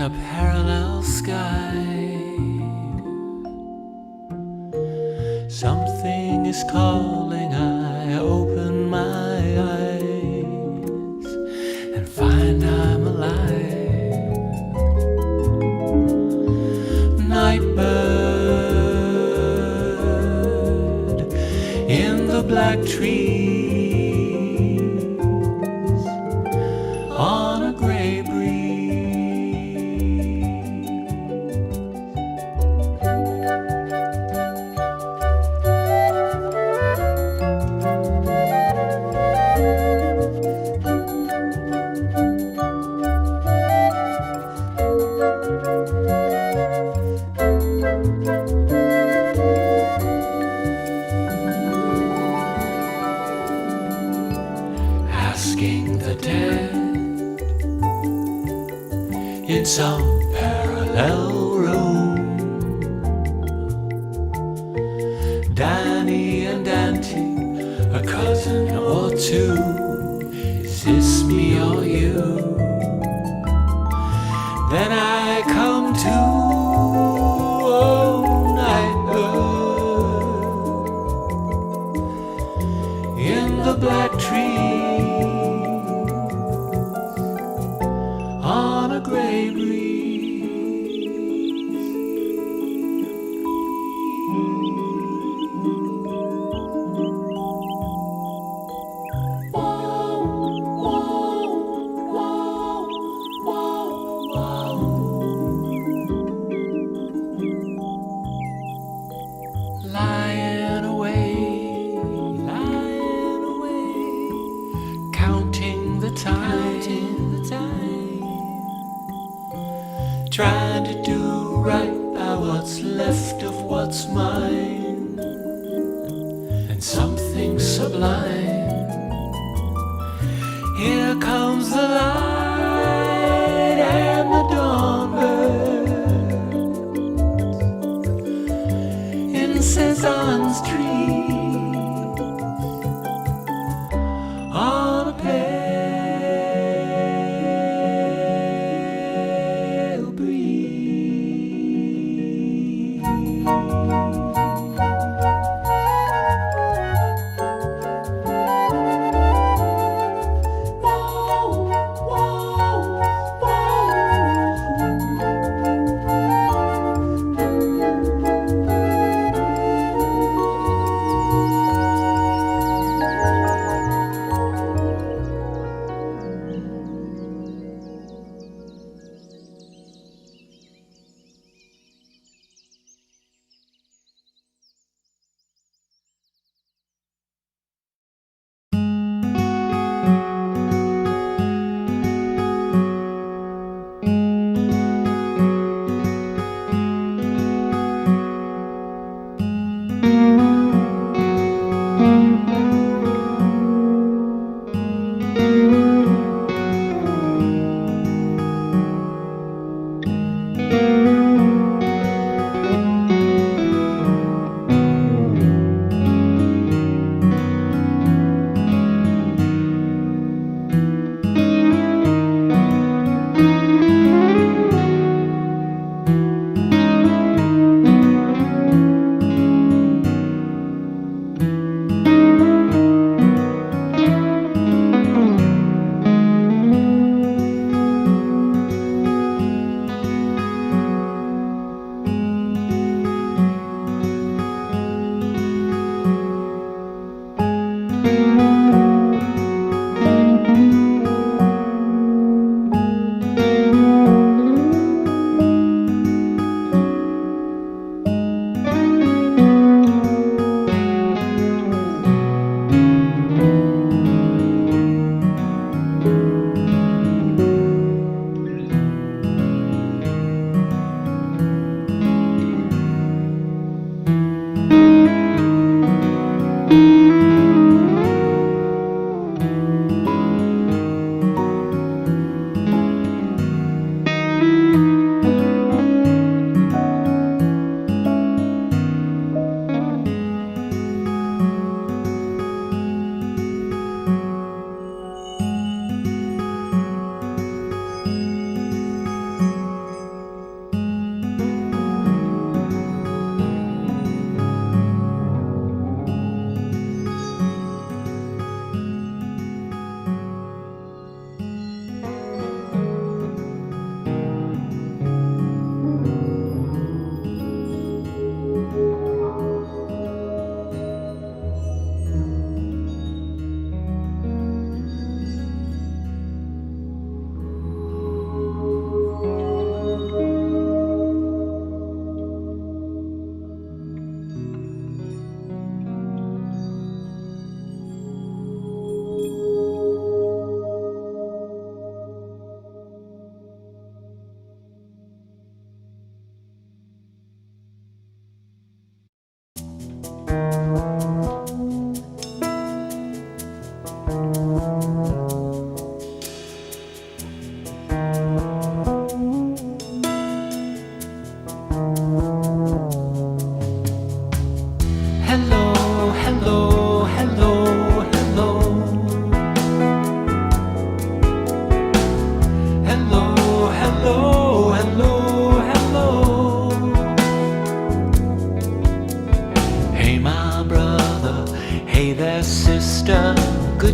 a parallel sky. Something is calling, I open my eyes and find I'm alive. Nightbird in the black trees on a gray breeze. Asking the dead in some parallel room, Danny and Auntie, a cousin or two, is this me or you? Then I come to, oh, nightbird in the black tree on a gray breeze. Lying away, counting the time. Trying to do right by what's left of what's mine, and something sublime. Here comes the light and the dawn bird in Cezanne's dream on a pale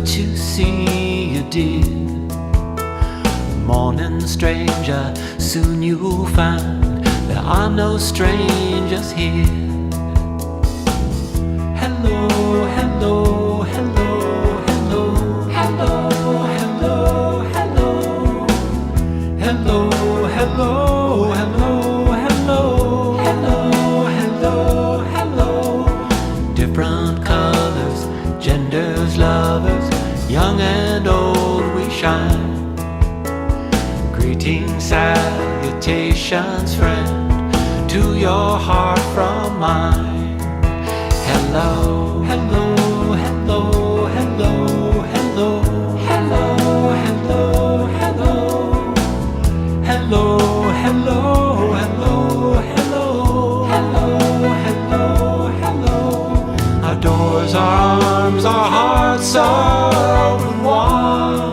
good to see you, dear. Morning, stranger, soon you'll find there are no strangers here. Hello, hello, hello, hello, hello, hello, hello, hello, hello, hello, hello, hello, hello, hello. Different colors, genders, lovers, young and old, we shine. Greetings, salutations, friend, to your heart from mine. Hello, hello, hello, hello, hello, hello, hello, hello, hello, hello, hello, hello, hello, hello, hello. Our doors, our arms, our hearts are open wide.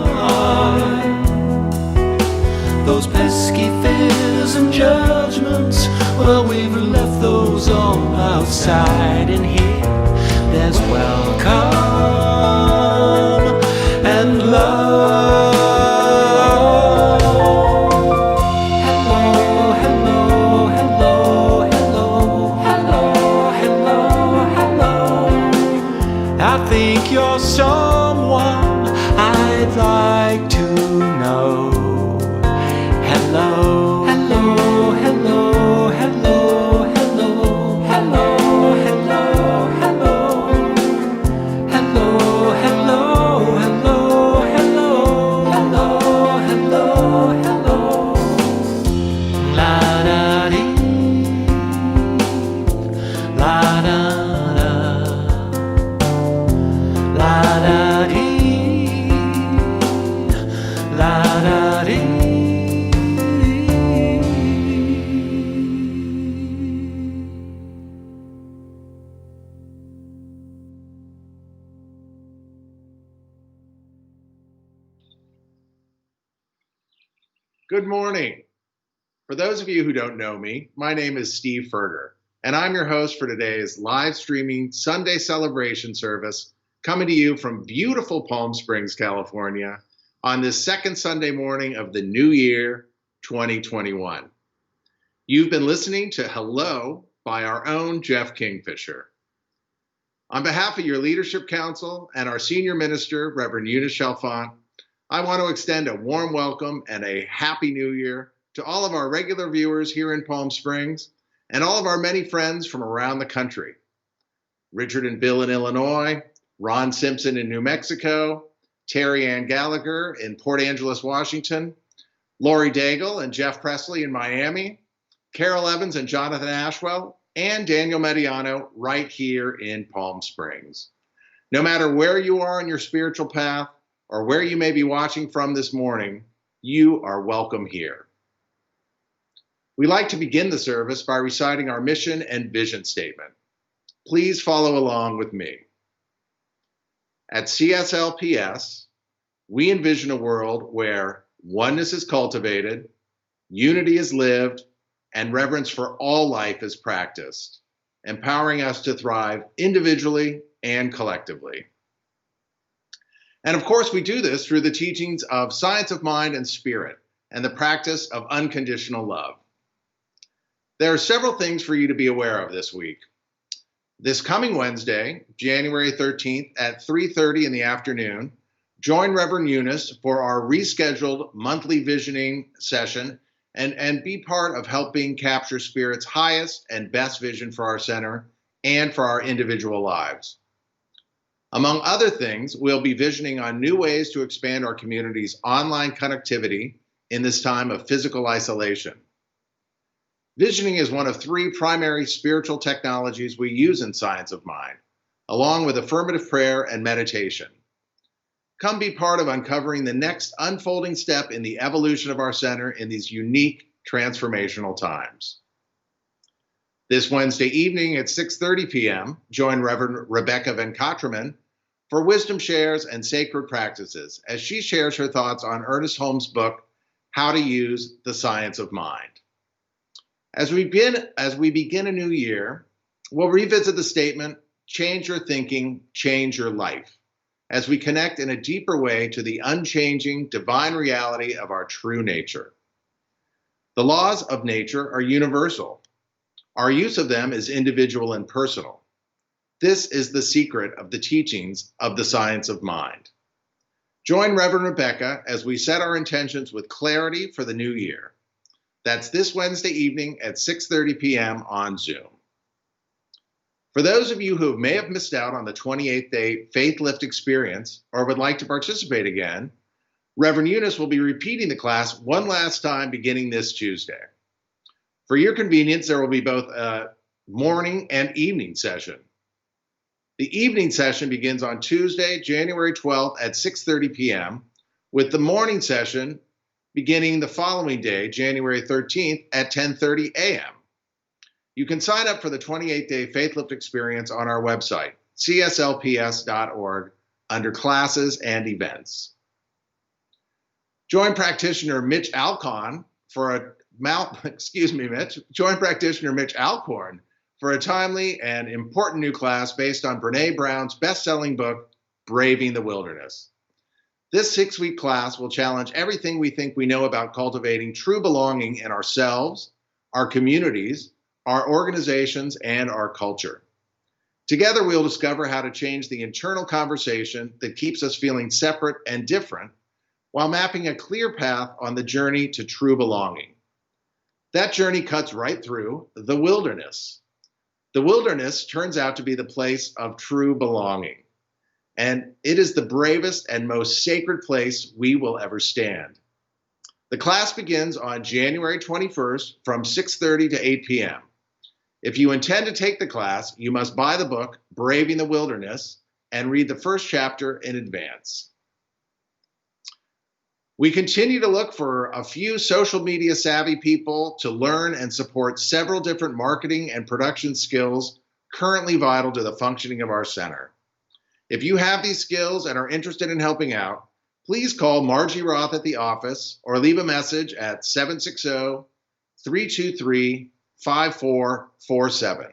Those pesky fears and judgments, well, we've left those all outside. And here there's welcome and love. Hello, hello, hello, hello, hello, hello, hello. I think you're someone I'd like to know. Hello, hello, hello, hello, hello, hello, hello, hello, hello, hello, hello, hello, hello, hello, hello. La da dee, la da da, la da dee, la da dee. Good morning. For those of you who don't know me, my name is Steve Ferger, and I'm your host for today's live streaming Sunday celebration service coming to you from beautiful Palm Springs, California, on this second Sunday morning of the new year, 2021. You've been listening to Hello by our own Jeff Kingfisher. On behalf of your Leadership Council and our Senior Minister, Reverend Eunice Chalfant, I want to extend a warm welcome and a happy new year to all of our regular viewers here in Palm Springs and all of our many friends from around the country. Richard and Bill in Illinois, Ron Simpson in New Mexico, Terry Ann Gallagher in Port Angeles, Washington, Lori Daigle and Jeff Presley in Miami, Carol Evans and Jonathan Ashwell, and Daniel Mediano right here in Palm Springs. No matter where you are on your spiritual path, or where you may be watching from this morning, you are welcome here. We like to begin the service by reciting our mission and vision statement. Please follow along with me. At CSLPS, we envision a world where oneness is cultivated, unity is lived, and reverence for all life is practiced, empowering us to thrive individually and collectively. And of course, we do this through the teachings of science of mind and spirit and the practice of unconditional love. There are several things for you to be aware of this week. This coming Wednesday, January 13th at 3:30 in the afternoon, join Reverend Eunice for our rescheduled monthly visioning session and be part of helping capture Spirit's highest and best vision for our center and for our individual lives. Among other things, we'll be visioning on new ways to expand our community's online connectivity in this time of physical isolation. Visioning is one of three primary spiritual technologies we use in Science of Mind, along with affirmative prayer and meditation. Come be part of uncovering the next unfolding step in the evolution of our center in these unique transformational times. This Wednesday evening at 6:30 p.m., join Reverend Rebecca Venkatraman for Wisdom Shares and Sacred Practices as she shares her thoughts on Ernest Holmes' book, How to Use the Science of Mind. As we begin a new year, we'll revisit the statement, change your thinking, change your life, as we connect in a deeper way to the unchanging divine reality of our true nature. The laws of nature are universal. Our use of them is individual and personal. This is the secret of the teachings of the science of mind. Join Reverend Rebecca as we set our intentions with clarity for the new year. That's this Wednesday evening at 6:30 p.m. on Zoom. For those of you who may have missed out on the 28th day Faith Lift experience or would like to participate again, Reverend Eunice will be repeating the class one last time beginning this Tuesday. For your convenience, there will be both a morning and evening session. The evening session begins on Tuesday, January 12th at 6:30 p.m., with the morning session beginning the following day, January 13th at 10:30 a.m. You can sign up for the 28-day Faith Lift experience on our website, cslps.org, under classes and events. Join practitioner Mitch Alcorn for a timely and important new class based on Brené Brown's best-selling book, Braving the Wilderness. This 6-week class will challenge everything we think we know about cultivating true belonging in ourselves, our communities, our organizations, and our culture. Together, we'll discover how to change the internal conversation that keeps us feeling separate and different while mapping a clear path on the journey to true belonging. That journey cuts right through the wilderness. The wilderness turns out to be the place of true belonging, and it is the bravest and most sacred place we will ever stand. The class begins on January 21st from 6:30 to 8 p.m. If you intend to take the class, you must buy the book, Braving the Wilderness, and read the first chapter in advance. We continue to look for a few social media savvy people to learn and support several different marketing and production skills currently vital to the functioning of our center. If you have these skills and are interested in helping out, please call Margie Roth at the office or leave a message at 760-323-5447.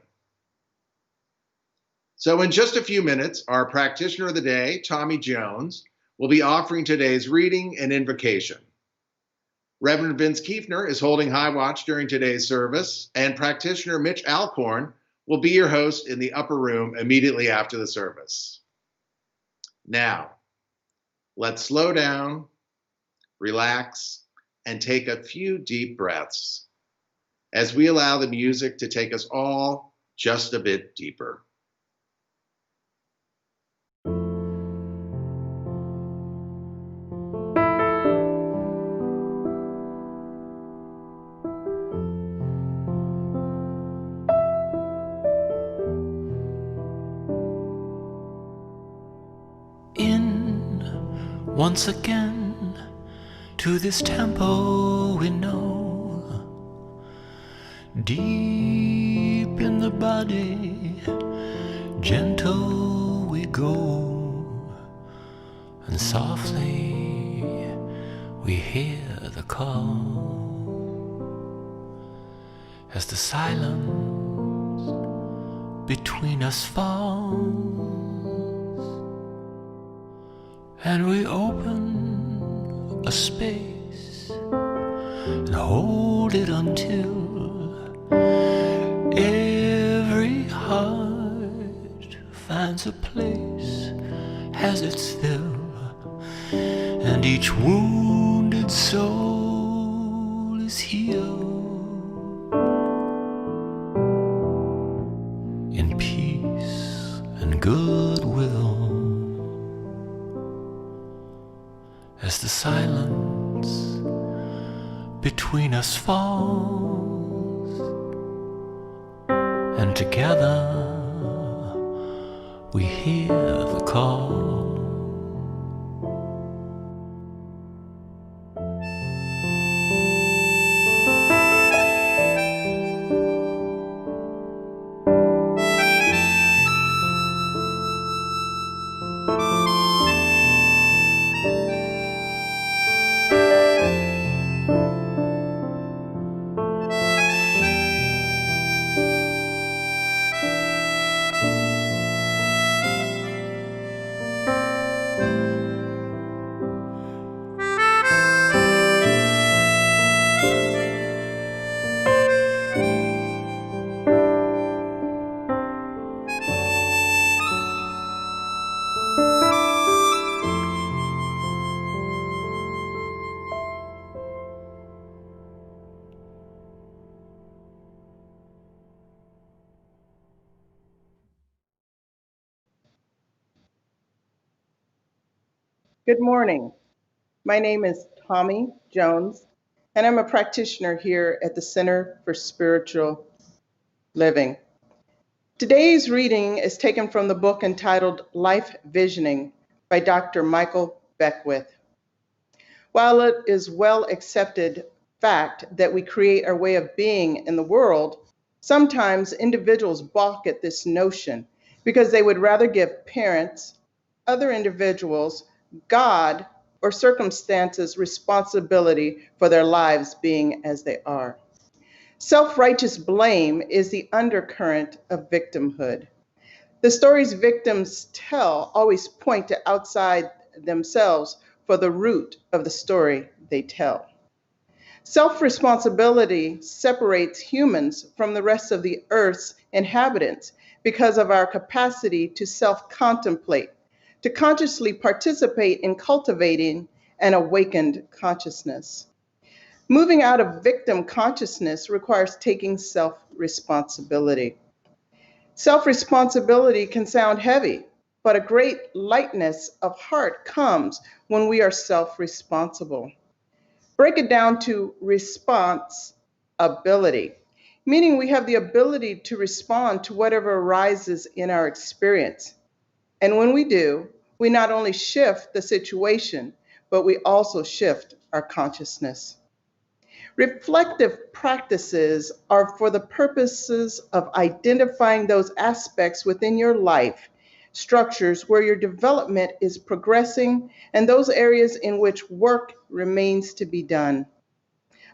So in just a few minutes, our practitioner of the day, Tommy Jones, will be offering today's reading and invocation. Reverend Vince Kiefner is holding high watch during today's service, and practitioner Mitch Alcorn will be your host in the upper room immediately after the service. Now, let's slow down, relax, and take a few deep breaths as we allow the music to take us all just a bit deeper. Once again, to this tempo we know, deep in the body, gentle we go, and softly we hear the call, as the silence between us falls. And we open a space and hold it until every heart finds a place, has its fill, and each wounded soul is healed in peace and goodwill. As the silence between us falls, and together we hear the call. Good morning. My name is Tommy Jones, and I'm a practitioner here at the Center for Spiritual Living. Today's reading is taken from the book entitled Life Visioning by Dr. Michael Beckwith. While it is well accepted fact that we create our way of being in the world, sometimes individuals balk at this notion because they would rather give parents, other individuals, God, or circumstances responsibility for their lives being as they are. Self-righteous blame is the undercurrent of victimhood. The stories victims tell always point to outside themselves for the root of the story they tell. Self-responsibility separates humans from the rest of the earth's inhabitants because of our capacity to self-contemplate, to consciously participate in cultivating an awakened consciousness. Moving out of victim consciousness requires taking self-responsibility. Self-responsibility can sound heavy, but a great lightness of heart comes when we are self-responsible. Break it down to response ability, meaning we have the ability to respond to whatever arises in our experience. And when we do, we not only shift the situation, but we also shift our consciousness. Reflective practices are for the purposes of identifying those aspects within your life structures where your development is progressing and those areas in which work remains to be done.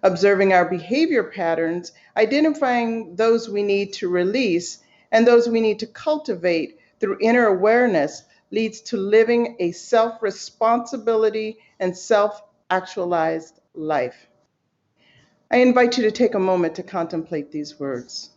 Observing our behavior patterns, identifying those we need to release and those we need to cultivate through inner awareness leads to living a self-responsibility and self-actualized life. I invite you to take a moment to contemplate these words.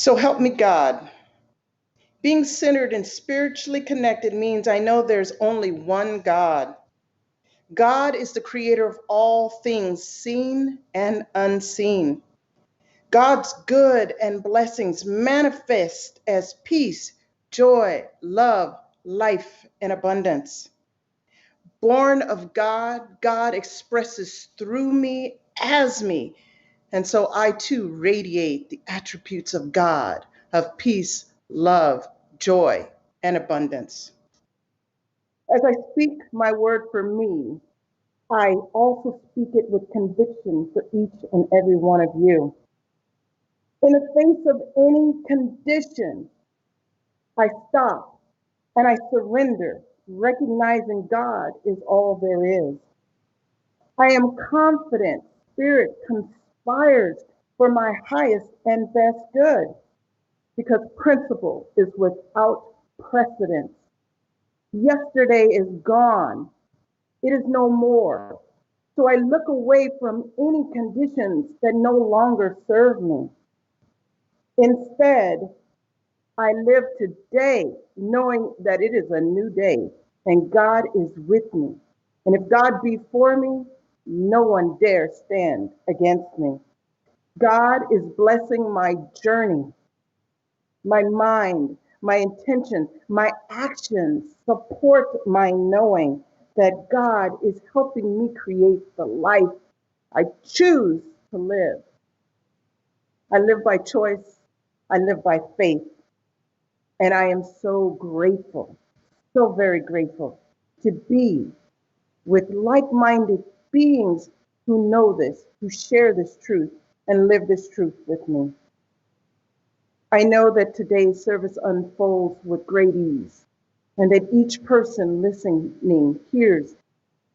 So help me God. Being centered and spiritually connected means I know there's only one God. God is the creator of all things seen and unseen. God's good and blessings manifest as peace, joy, love, life, and abundance. Born of God, God expresses through me as me. And so I too radiate the attributes of God, of peace, love, joy, and abundance. As I speak my word for me, I also speak it with conviction for each and every one of you. In the face of any condition, I stop and I surrender, recognizing God is all there is. I am confident Spirit conspires for my highest and best good because principle is without precedence. Yesterday is gone. It is no more. So I look away from any conditions that no longer serve me. Instead, I live today knowing that it is a new day and God is with me. And if God be for me, no one dare stand against me. God is blessing my journey, my mind, my intentions, my actions support my knowing that God is helping me create the life I choose to live. I live by choice, I live by faith, and I am so grateful, so very grateful to be with like minded beings who know this, who share this truth, and live this truth with me. I know that today's service unfolds with great ease, and that each person listening hears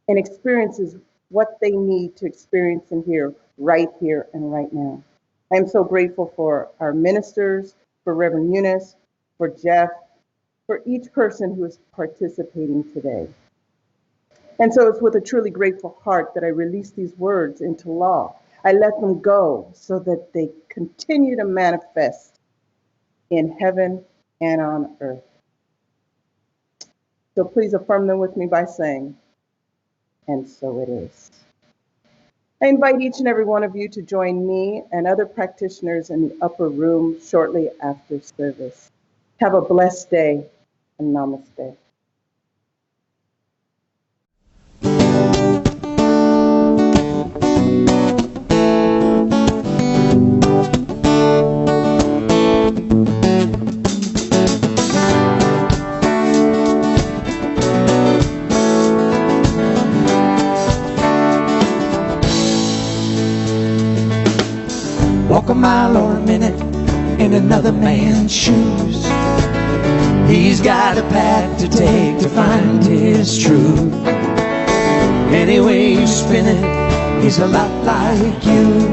and experiences what they need to experience and hear right here and right now. I am so grateful for our ministers, for Reverend Eunice, for Jeff, for each person who is participating today. And so it's with a truly grateful heart that I release these words into law. I let them go so that they continue to manifest in heaven and on earth. So please affirm them with me by saying, and so it is. I invite each and every one of you to join me and other practitioners in the upper room shortly after service. Have a blessed day, and namaste. Walk a mile or a minute in another man's shoes. He's got a path to take to find his truth. Any way you spin it, he's a lot like you,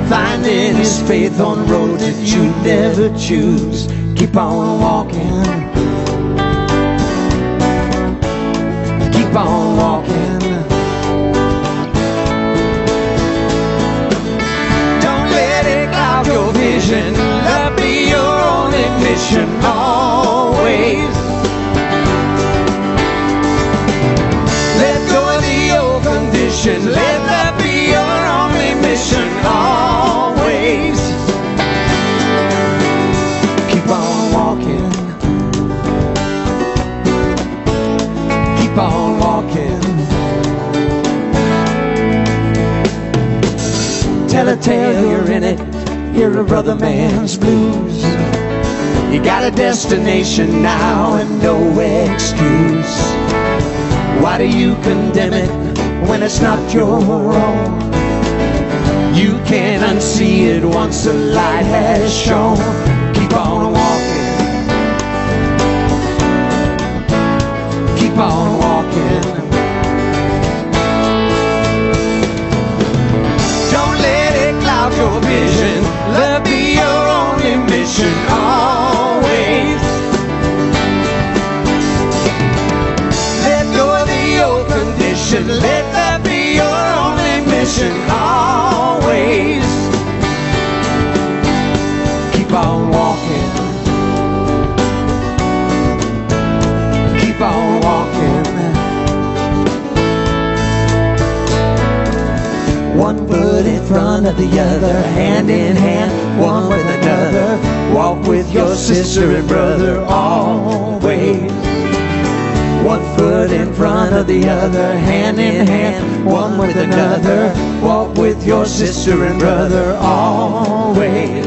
finding his faith on roads that you never choose. Keep on walking, keep on walking. Your vision, love be your only mission always. Let go of the old condition, let that be your only mission always. Keep on walking, keep on walking. Tell a tale, you're in it, you're a brother man's blues. You got a destination now and no excuse. Why do you condemn it when it's not your own? You can't unsee it once the light has shone. Keep on walking, keep on walking. Don't let it cloud your vision. Love be your only mission always. Let go of the old condition, let that be your only mission always. Keep on walking, keep on walking. One foot in front of the other, hand in hand, one with another. Walk with your sister and brother always. One foot in front of the other, hand in hand, one with another. Walk with your sister and brother always.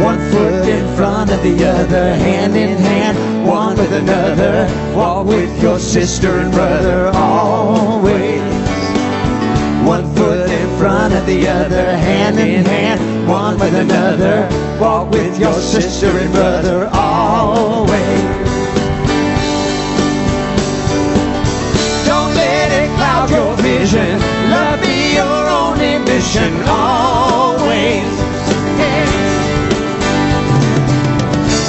One foot in front of the other, hand in hand, one with another. Walk with your sister and brother always. One foot in front of the other, hand in hand, one with another. Walk with your sister and brother always. Don't let it cloud your vision. Love be your only mission always.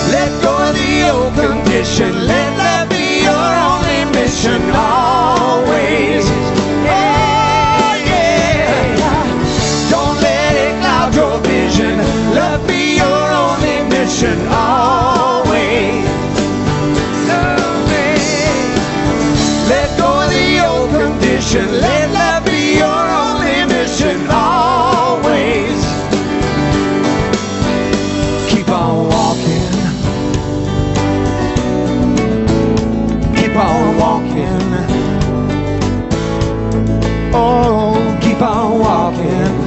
Let go of the old condition. Let love be your only mission always. Your vision, love be your only mission always. Let go of the old condition, let love be your only mission always. Keep on walking, keep on walking. Oh, keep on walking.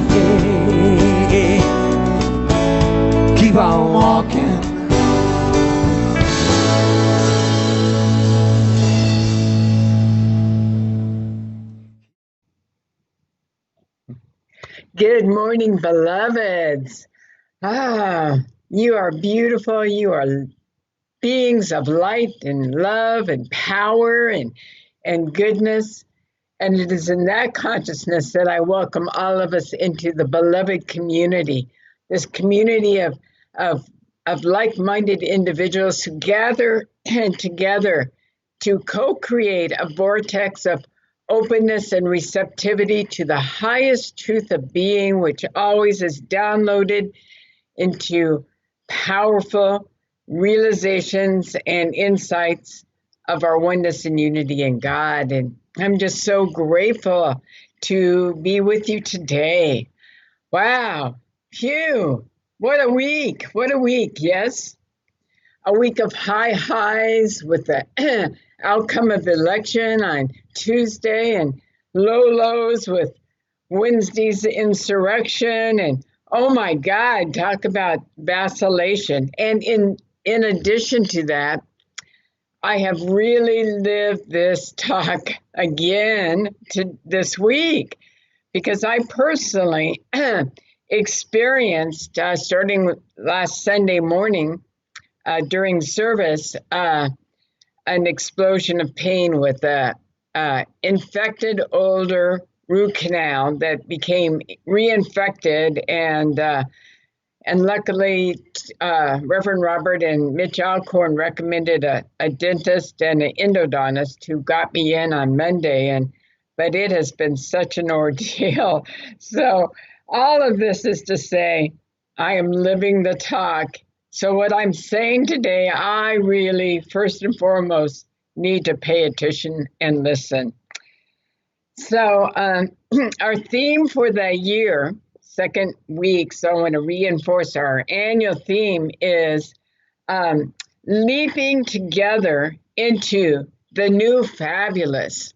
Keep on walking. Good morning, beloveds. You are beautiful. You are beings of light and love and power and goodness. And it is in that consciousness that I welcome all of us into the beloved community, this community of like-minded individuals who gather together to co-create a vortex of openness and receptivity to the highest truth of being, which always is downloaded into powerful realizations and insights of our oneness and unity in God. And I'm just so grateful to be with you today. Wow. Phew. What a week. What a week. Yes. A week of high highs with the outcome of the election on Tuesday and low lows with Wednesday's insurrection. And oh my God, talk about vacillation. And in addition to that, I have really lived this talk again this week because I personally experienced, starting last Sunday morning during service, an explosion of pain with a infected older root canal that became reinfected, and luckily Reverend Robert and Mitch Alcorn recommended a dentist and an endodontist who got me in on Monday, but it has been such an ordeal. So all of this is to say I am living the talk. So what I'm saying today, I really, first and foremost, need to pay attention and listen. So our theme for the year, second week, so I want to reinforce our annual theme is leaping together into the new fabulous.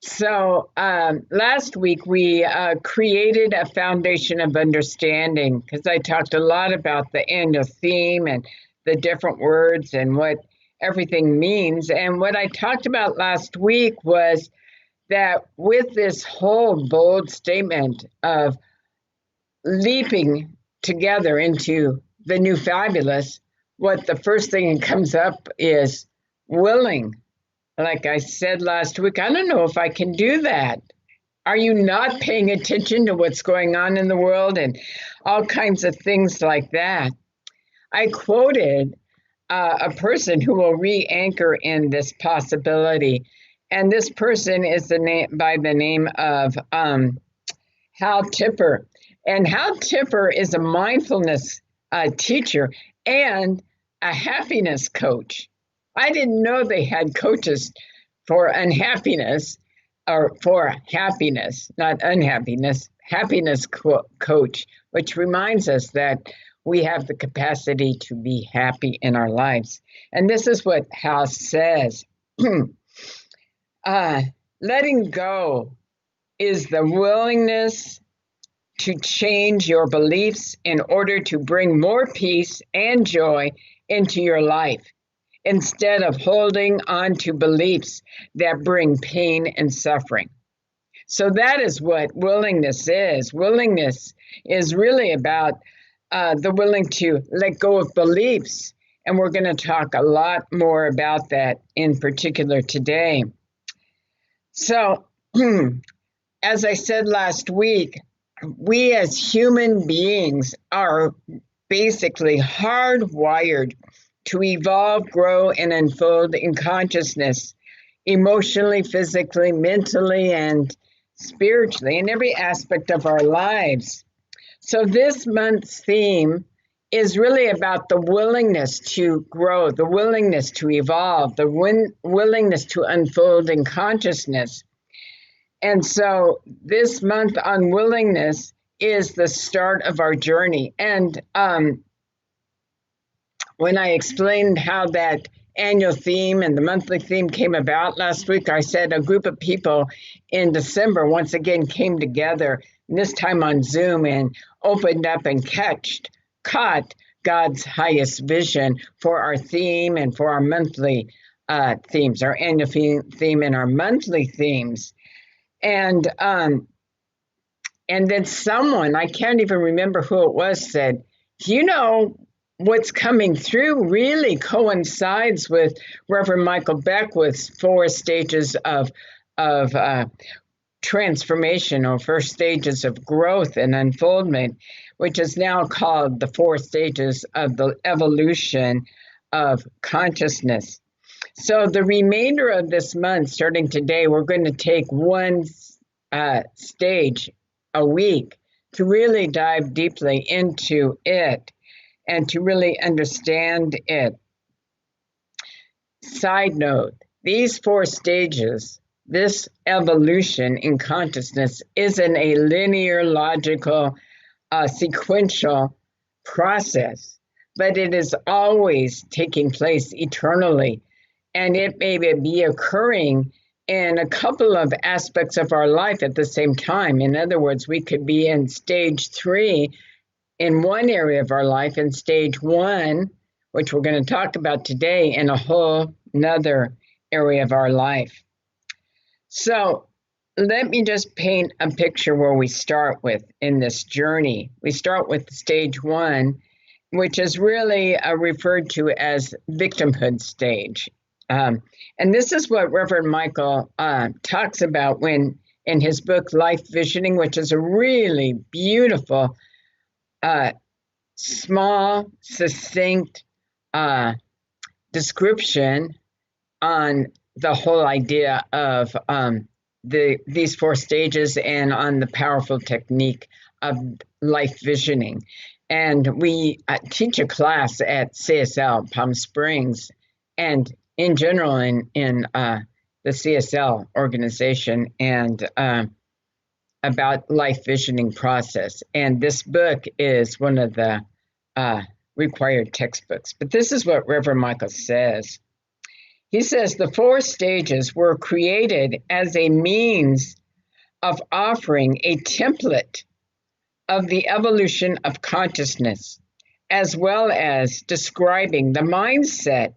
So last week we created a foundation of understanding because I talked a lot about the annual theme and the different words and what everything means. And what I talked about last week was that with this whole bold statement of leaping together into the new fabulous, what the first thing that comes up is willing. Like I said last week, I don't know if I can do that. Are you not paying attention to what's going on in the world and all kinds of things like that? I quoted a person who will re-anchor in this possibility. And this person is by the name of Hal Tipper. And Hal Tipper is a mindfulness teacher and a happiness coach. I didn't know they had coaches for unhappiness or for happiness, not unhappiness, happiness coach, which reminds us that we have the capacity to be happy in our lives. And this is what Hal says. Letting go is the willingness to change your beliefs in order to bring more peace and joy into your life, instead of holding on to beliefs that bring pain and suffering. So that is what willingness is. Willingness is really about the willing to let go of beliefs. And we're going to talk a lot more about that in particular today. So, as I said last week, we as human beings are basically hardwired to evolve, grow, and unfold in consciousness, emotionally, physically, mentally, and spiritually, in every aspect of our lives. So this month's theme is really about the willingness to grow, the willingness to evolve, the willingness to unfold in consciousness. And so this month on willingness is the start of our journey. And when I explained how that annual theme and the monthly theme came about last week, I said a group of people in December once again came together, this time on Zoom, and opened up and caught God's highest vision for our theme and for our monthly themes, our annual theme and our monthly themes. And then someone, I can't even remember who it was, said, you know, what's coming through really coincides with Reverend Michael Beckwith's 4 stages of transformation, or 4 stages of growth and unfoldment, which is now called the 4 stages of the evolution of consciousness. So the remainder of this month, starting today, we're going to take one stage a week to really dive deeply into it and to really understand it. Side note, these 4 stages, this evolution in consciousness isn't a linear, logical, sequential process, but it is always taking place eternally. And it may be occurring in a couple of aspects of our life at the same time. In other words, we could be in stage 3 in one area of our life, and stage 1, which we're going to talk about today, in a whole another area of our life. So let me just paint a picture where we start with in this journey. We start with stage 1, which is really referred to as victimhood stage. And this is what Reverend Michael talks about when in his book, Life Visioning, which is a really beautiful, small, succinct description on the whole idea of these 4 stages and on the powerful technique of life visioning. And we teach a class at CSL Palm Springs and in general in the CSL organization and about life visioning process. And this book is one of the required textbooks. But this is what Reverend Michael says. He says the 4 stages were created as a means of offering a template of the evolution of consciousness, as well as describing the mindset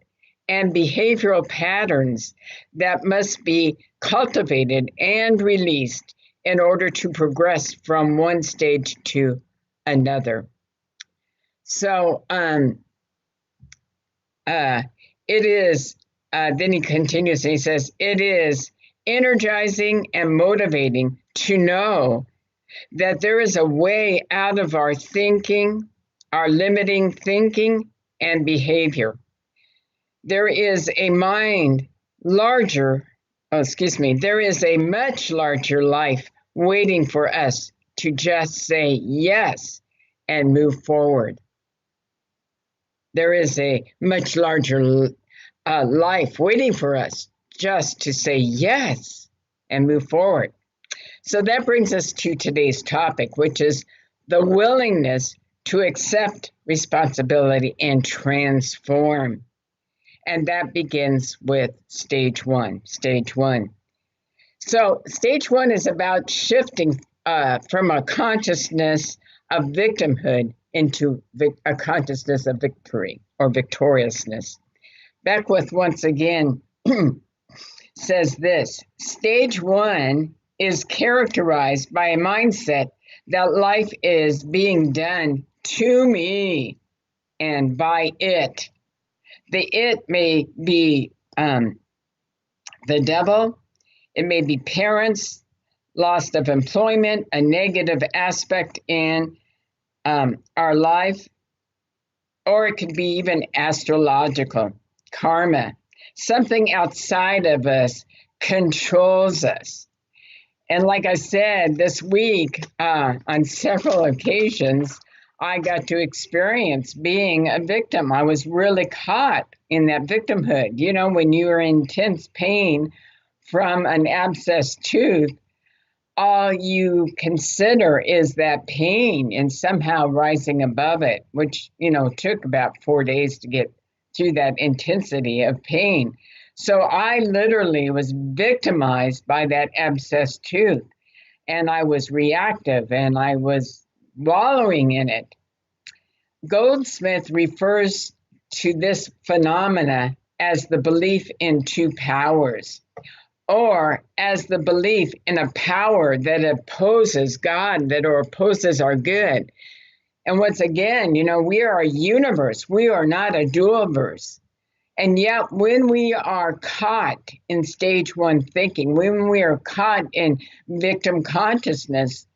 and behavioral patterns that must be cultivated and released in order to progress from one stage to another. So it is, then he continues and he says, it is energizing and motivating to know that there is a way out of our thinking, our limiting thinking and behavior. There is a there is a much larger life waiting for us to just say yes and move forward. There is a much larger life waiting for us just to say yes and move forward. So that brings us to today's topic, which is the willingness to accept responsibility and transform. And that begins with stage 1. So stage 1 is about shifting from a consciousness of victimhood into a consciousness of victory or victoriousness. Beckwith once again says this: stage 1 is characterized by a mindset that life is being done to me and by it. The it may be the devil, it may be parents, loss of employment, a negative aspect in our life, or it could be even astrological, karma. Something outside of us controls us. And like I said, this week, on several occasions, I got to experience being a victim. I was really caught in that victimhood. You know, when you are in intense pain from an abscessed tooth, all you consider is that pain and somehow rising above it, which, you know, took about 4 days to get through that intensity of pain. So I literally was victimized by that abscessed tooth, and I was reactive and I was wallowing in it. Goldsmith refers to this phenomena as the belief in 2 powers, or as the belief in a power that opposes God, that opposes our good. And once again, you know, we are a universe. We are not a dualverse. And yet, when we are caught in stage 1 thinking, when we are caught in victim consciousness,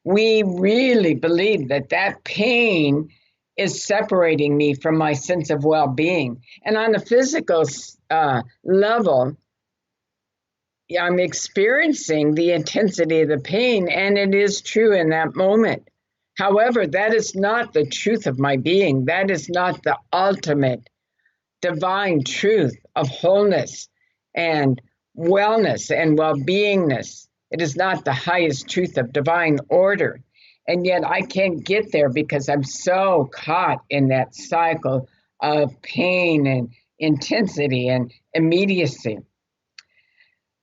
we really believe that that pain is separating me from my sense of well-being. And on a physical level, I'm experiencing the intensity of the pain, and it is true in that moment. However, that is not the truth of my being. That is not the ultimate divine truth of wholeness and wellness and well-beingness. It is not the highest truth of divine order. And yet I can't get there because I'm so caught in that cycle of pain and intensity and immediacy.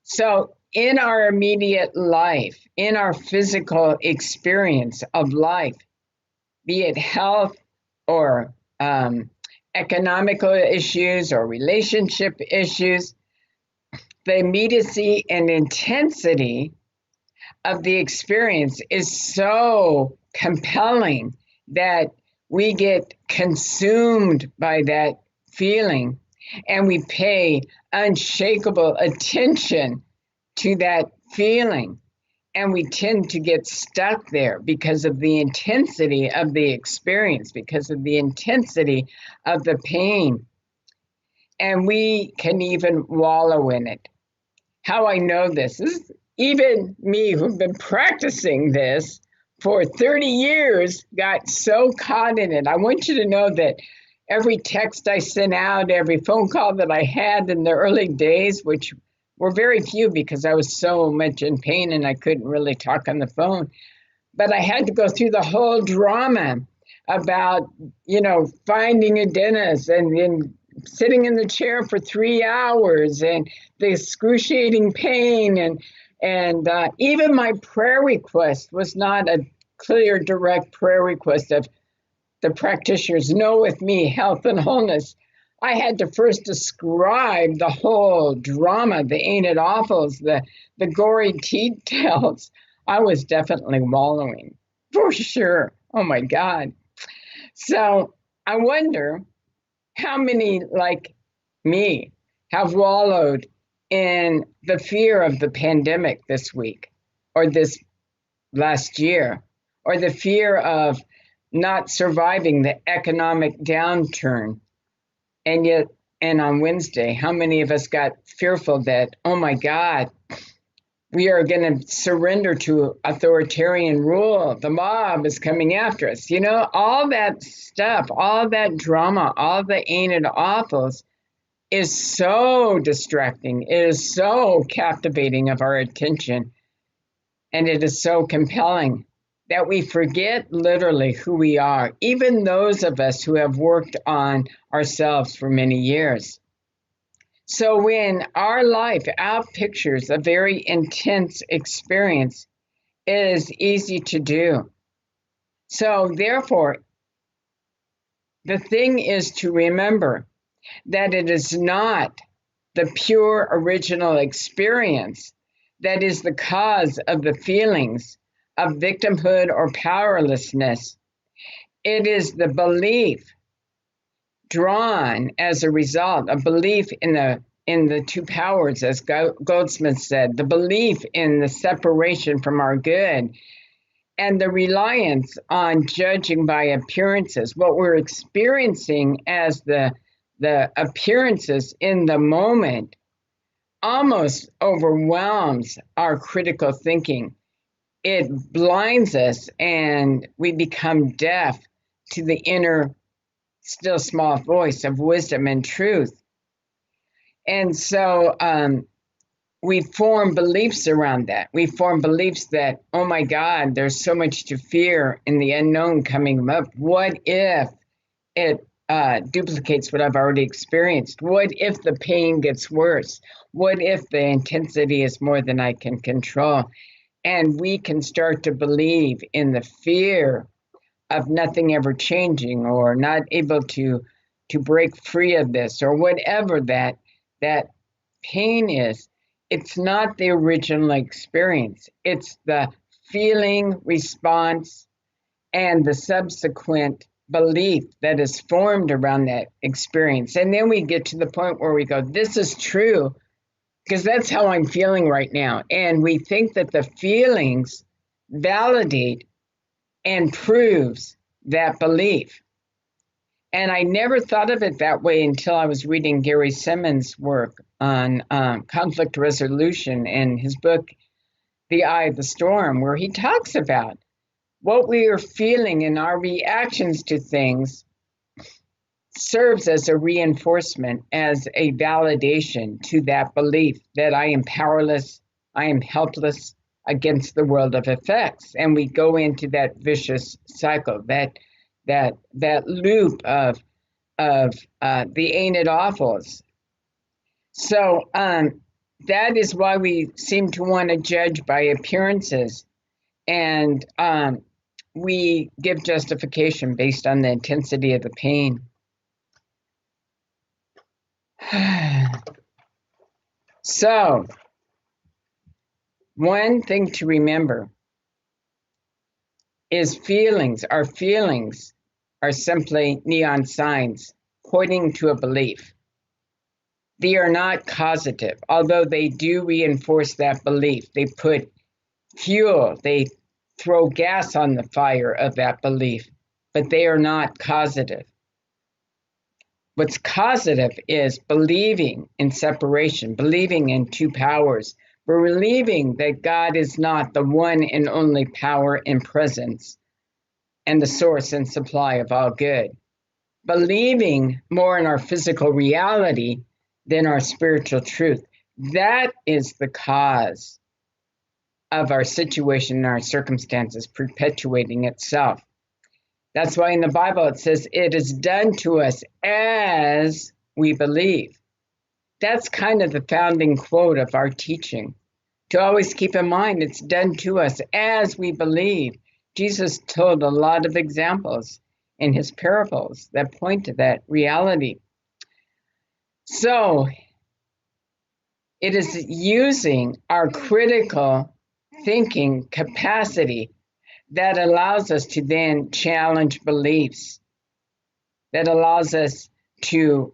So in our immediate life, in our physical experience of life, be it health or economical issues or relationship issues, the immediacy and intensity of the experience is so compelling that we get consumed by that feeling, and we pay unshakable attention to that feeling, and we tend to get stuck there because of the intensity of the experience, because of the intensity of the pain, and we can even wallow in it. How I know this is even me, who've been practicing this for 30 years, got so caught in it. I want you to know that every text I sent out, every phone call that I had in the early days, which were very few because I was so much in pain and I couldn't really talk on the phone, but I had to go through the whole drama about, finding a dentist and then sitting in the chair for 3 hours and the excruciating pain, and even my prayer request was not a clear, direct prayer request of the practitioners know with me health and wholeness. I had to first describe the whole drama, the ain't it awfuls, the gory details. I was definitely wallowing, for sure. Oh my God. So I wonder how many like me have wallowed in the fear of the pandemic this week or this last year, or the fear of not surviving the economic downturn. And on Wednesday, how many of us got fearful that, oh my God, we are going to surrender to authoritarian rule. The mob is coming after us. All that stuff, all that drama, all the ain't it awfuls is so distracting. It is so captivating of our attention. And it is so compelling that we forget literally who we are, even those of us who have worked on ourselves for many years. So when our life outpictures a very intense experience, it is easy to do. So therefore, the thing is to remember that it is not the pure original experience that is the cause of the feelings of victimhood or powerlessness. It is the belief drawn as a result, a belief in the two powers, as Goldsmith said, the belief in the separation from our good, and the reliance on judging by appearances. What we're experiencing as the appearances in the moment almost overwhelms our critical thinking. It blinds us and we become deaf to the inner still small voice of wisdom and truth. And so we form beliefs around that. We form beliefs that, oh my God, there's so much to fear in the unknown coming up. What if it duplicates what I've already experienced? What if the pain gets worse? What if the intensity is more than I can control? And we can start to believe in the fear of nothing ever changing, or not able to break free of this, or whatever that pain is. It's not the original experience. It's the feeling, response, and the subsequent belief that is formed around that experience. And then we get to the point where we go, this is true, because that's how I'm feeling right now. And we think that the feelings validate and proves that belief. And I never thought of it that way until I was reading Gary Simmons' work on conflict resolution in his book, The Eye of the Storm, where he talks about what we are feeling and our reactions to things serves as a reinforcement, as a validation to that belief that I am powerless, I am helpless against the world of effects. And we go into that vicious cycle, that loop of the ain't it awfuls. So that is why we seem to want to judge by appearances, and we give justification based on the intensity of the pain. So, one thing to remember is our feelings are simply neon signs pointing to a belief. They are not causative, although they do reinforce that belief. They put fuel, they throw gas on the fire of that belief, but they are not causative. What's causative is believing in separation, believing in two powers, believing that God is not the one and only power and presence and the source and supply of all good. Believing more in our physical reality than our spiritual truth. That is the cause of our situation and our circumstances perpetuating itself. That's why in the Bible it says, it is done to us as we believe. That's kind of the founding quote of our teaching. To always keep in mind, it's done to us as we believe. Jesus told a lot of examples in his parables that point to that reality. So it is using our critical thinking capacity that allows us to then challenge beliefs, that allows us to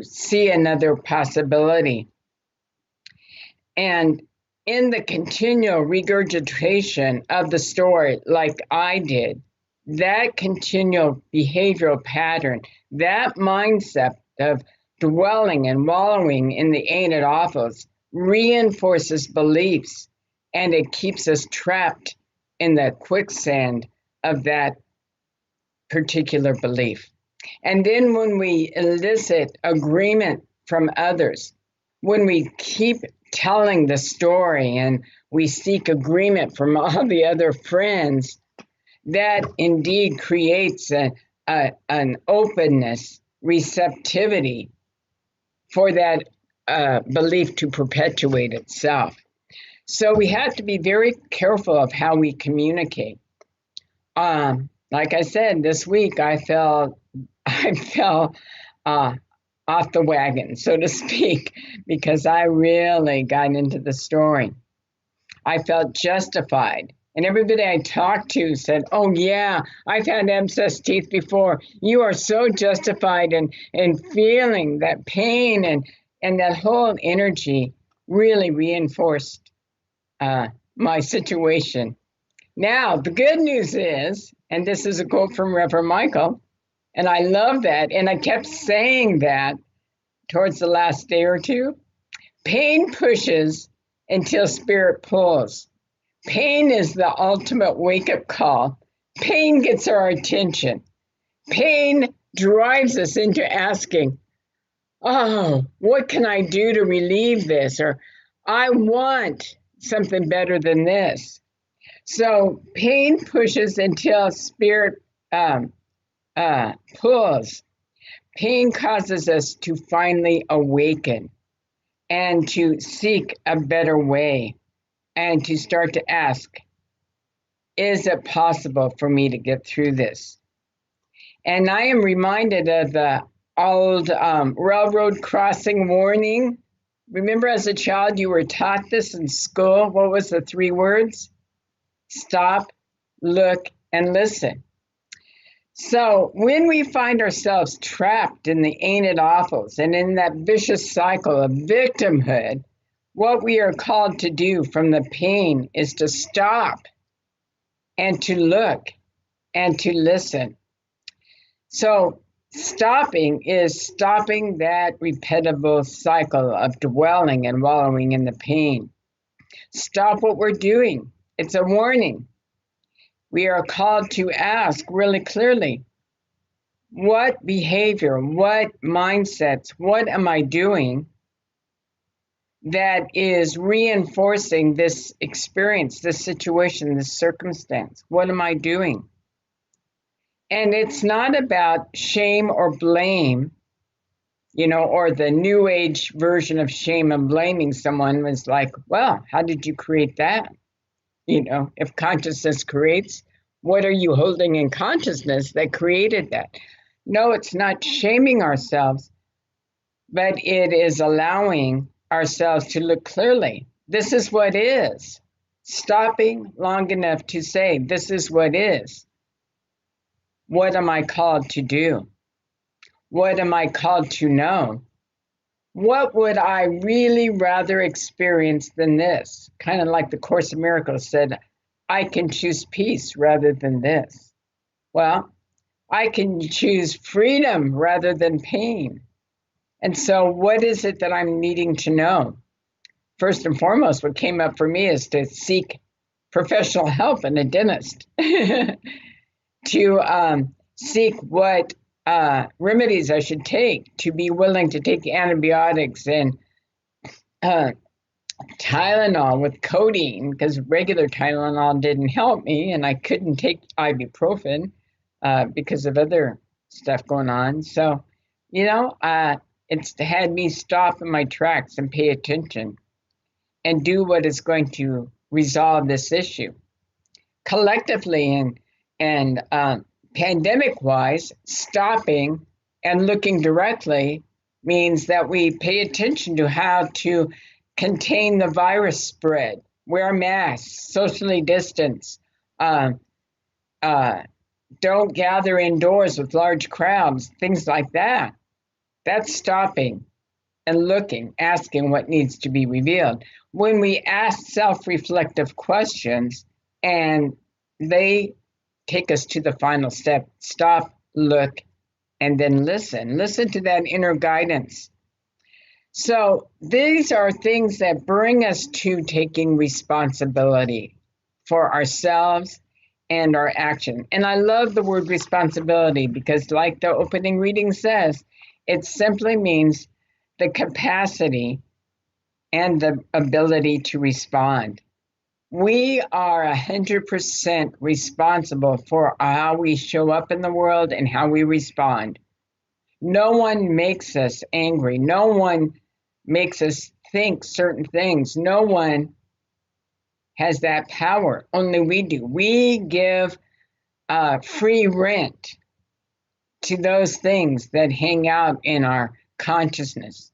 see another possibility. And in the continual regurgitation of the story, like I did, that continual behavioral pattern, that mindset of dwelling and wallowing in the ain't it awfuls reinforces beliefs, and it keeps us trapped in the quicksand of that particular belief. And then when we elicit agreement from others, when we keep telling the story and we seek agreement from all the other friends, that indeed creates an openness, receptivity for that belief to perpetuate itself. So we have to be very careful of how we communicate. Like I said, this week I fell off the wagon, so to speak, because I really got into the story. I felt justified. And everybody I talked to said, oh yeah, I've had abscess teeth before. You are so justified in feeling that pain, and that whole energy really reinforced my situation. Now, the good news is, and this is a quote from Reverend Michael, and I love that, and I kept saying that towards the last day or two, pain pushes until spirit pulls. Pain is the ultimate wake-up call. Pain gets our attention. Pain drives us into asking, oh, what can I do to relieve this? Or I want something better than this. So pain pushes until spirit pulls. Pain causes us to finally awaken and to seek a better way and to start to ask, is it possible for me to get through this? And I am reminded of the old railroad crossing warning. Remember as a child you were taught this in school? What was the 3 words? Stop, look, and listen. So when we find ourselves trapped in the ain't it awfuls and in that vicious cycle of victimhood, what we are called to do from the pain is to stop and to look and to listen. So Stopping is stopping that repetitive cycle of dwelling and wallowing in the pain. Stop what we're doing. It's a warning. We are called to ask really clearly, what behavior, what mindsets, what am I doing that is reinforcing this experience, this situation, this circumstance? What am I doing? And it's not about shame or blame, or the new age version of shame and blaming someone was like, well, how did you create that? If consciousness creates, what are you holding in consciousness that created that? No, it's not shaming ourselves, but it is allowing ourselves to look clearly. This is what is. Stopping long enough to say, this is what is. What am I called to do? What am I called to know? What would I really rather experience than this? Kind of like the Course in Miracles said, I can choose peace rather than this. Well, I can choose freedom rather than pain. And so what is it that I'm needing to know? First and foremost, what came up for me is to seek professional help in a dentist, to seek what remedies I should take, to be willing to take antibiotics and Tylenol with codeine, because regular Tylenol didn't help me, and I couldn't take ibuprofen because of other stuff going on. So, it's had me stop in my tracks and pay attention and do what is going to resolve this issue. Collectively and pandemic-wise, stopping and looking directly means that we pay attention to how to contain the virus spread, wear masks, socially distance, don't gather indoors with large crowds, things like that. That's stopping and looking, asking what needs to be revealed. When we ask self-reflective questions and they take us to the final step, stop, look, and then listen. Listen to that inner guidance. So these are things that bring us to taking responsibility for ourselves and our action. And I love the word responsibility because, like the opening reading says, it simply means the capacity and the ability to respond. We are 100% responsible for how we show up in the world and how we respond. No one makes us angry. No one makes us think certain things. No one has that power. Only we do. We give free rent to those things that hang out in our consciousness.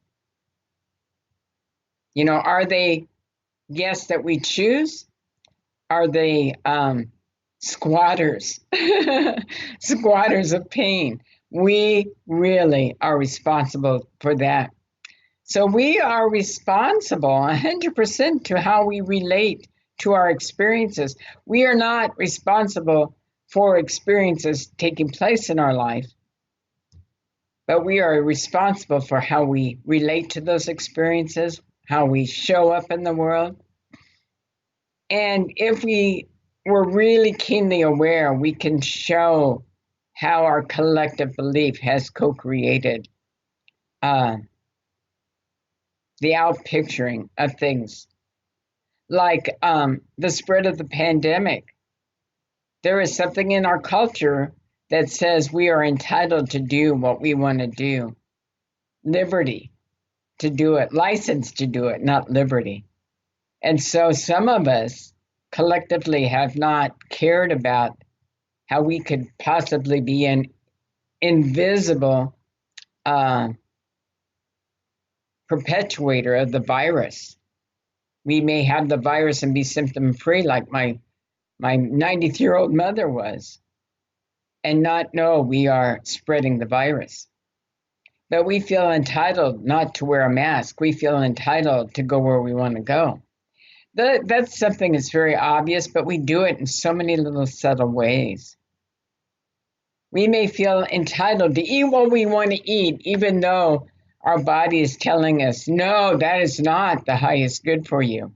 Are they guests that we choose? Are they squatters? Squatters of pain. We really are responsible for that. So we are responsible 100% to how we relate to our experiences. We are not responsible for experiences taking place in our life, but we are responsible for how we relate to those experiences, how we show up in the world. And if we were really keenly aware, we can show how our collective belief has co-created the outpicturing of things. Like the spread of the pandemic. There is something in our culture that says we are entitled to do what we want to do. Liberty to do it, license to do it, not liberty. And so some of us collectively have not cared about how we could possibly be an invisible perpetuator of the virus. We may have the virus and be symptom-free like my 90-year-old mother was, and not know we are spreading the virus. But we feel entitled not to wear a mask. We feel entitled to go where we want to go. That's something that's very obvious, but we do it in so many little subtle ways. We may feel entitled to eat what we want to eat, even though our body is telling us, no, that is not the highest good for you.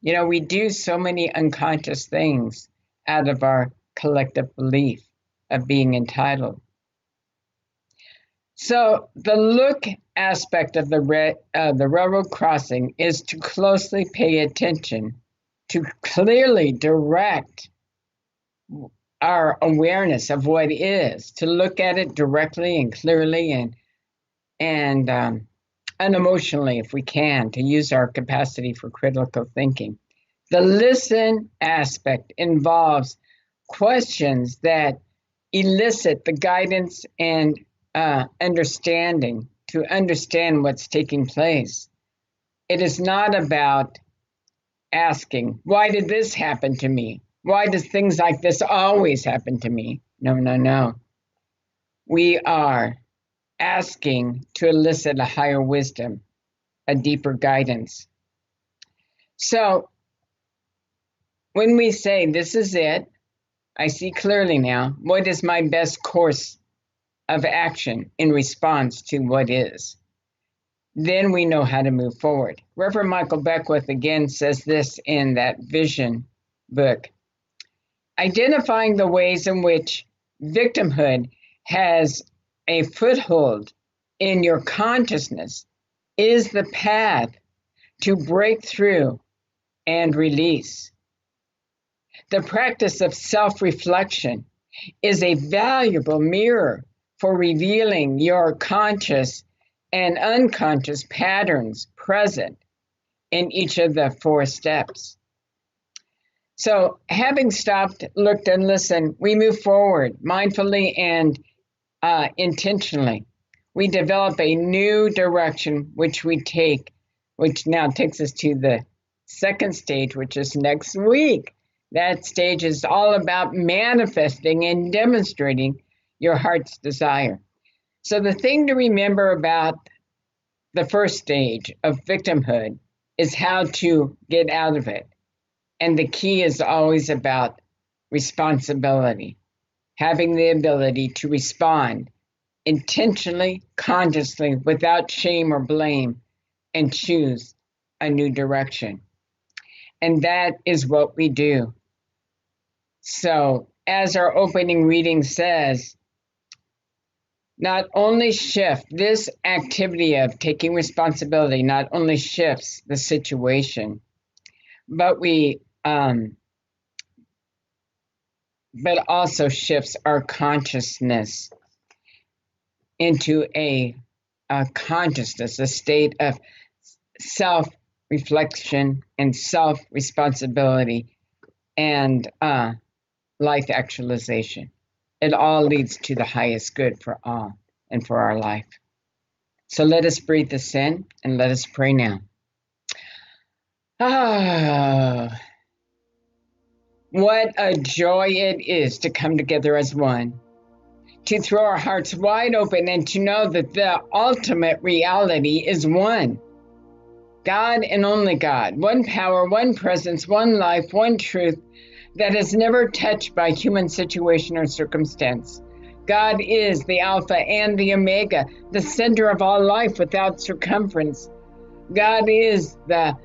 You know, we do so many unconscious things out of our collective belief of being entitled. So the look aspect of the railroad crossing is to closely pay attention, to clearly direct our awareness of what is, to look at it directly and clearly and unemotionally if we can, to use our capacity for critical thinking. The listen aspect involves questions that elicit the guidance and understanding to understand what's taking place. It is not about asking, why did this happen to me? Why does things like this always happen to me? No, no, no. We are asking to elicit a higher wisdom, a deeper guidance. So when we say, this is it, I see clearly now, what is my best course of action in response to what is? Then we know how to move forward. Reverend Michael Beckwith again says this in that vision book. Identifying the ways in which victimhood has a foothold in your consciousness is the path to break through and release. The practice of self-reflection is a valuable mirror for revealing your conscious and unconscious patterns present in each of the 4 steps. So having stopped, looked, and listened, we move forward mindfully and intentionally. We develop a new direction which we take, which now takes us to the 2nd stage, which is next week. That stage is all about manifesting and demonstrating your heart's desire. So the thing to remember about the 1st stage of victimhood is how to get out of it. And the key is always about responsibility, having the ability to respond intentionally, consciously, without shame or blame, and choose a new direction. And that is what we do. So, as our opening reading says, not only shift this activity of taking responsibility, not only shifts the situation, but also shifts our consciousness into a consciousness, a state of self-reflection and self-responsibility and life actualization. It all leads to the highest good for all and for our life. So let us breathe this in and let us pray now. Ah, what a joy it is to come together as one, to throw our hearts wide open and to know that the ultimate reality is one. God and only God, one power, one presence, one life, one truth that is never touched by human situation or circumstance. God is the Alpha and the Omega, the center of all life without circumference. God is the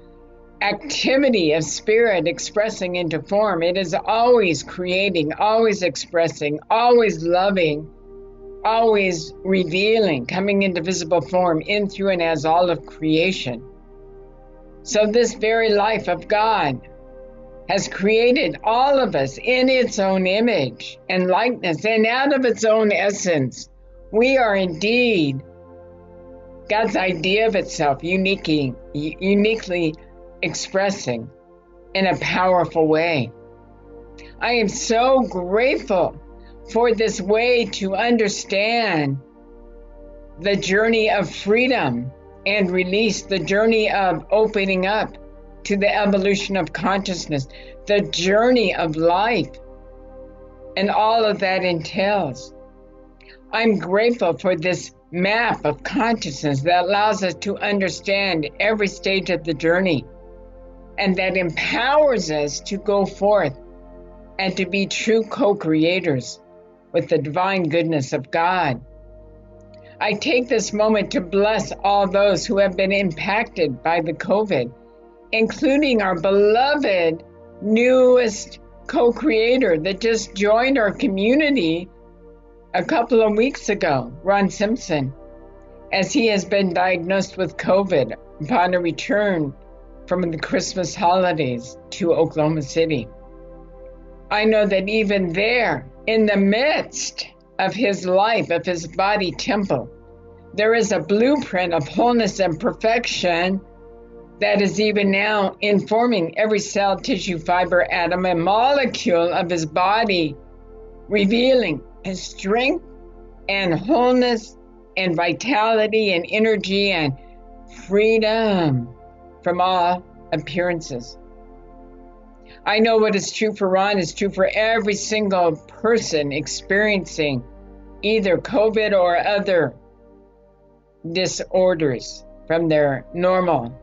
activity of spirit expressing into form. It is always creating, always expressing, always loving, always revealing, coming into visible form in, through, and as all of creation. So this very life of God has created all of us in its own image and likeness and out of its own essence. We are indeed God's idea of itself, uniquely expressing in a powerful way. I am so grateful for this way to understand the journey of freedom and release, the journey of opening up to the evolution of consciousness, the journey of life, and all of that entails. I'm grateful for this map of consciousness that allows us to understand every stage of the journey and that empowers us to go forth and to be true co-creators with the divine goodness of God. I take this moment to bless all those who have been impacted by the COVID, including our beloved newest co-creator that just joined our community a couple of weeks ago, Ron Simpson, as he has been diagnosed with COVID upon a return from the Christmas holidays to Oklahoma City. I know that even there, in the midst of his life, of his body temple, there is a blueprint of wholeness and perfection that is even now informing every cell, tissue, fiber, atom, and molecule of his body, revealing his strength and wholeness and vitality and energy and freedom from all appearances. I know what is true for Ron is true for every single person experiencing either COVID or other disorders from their normal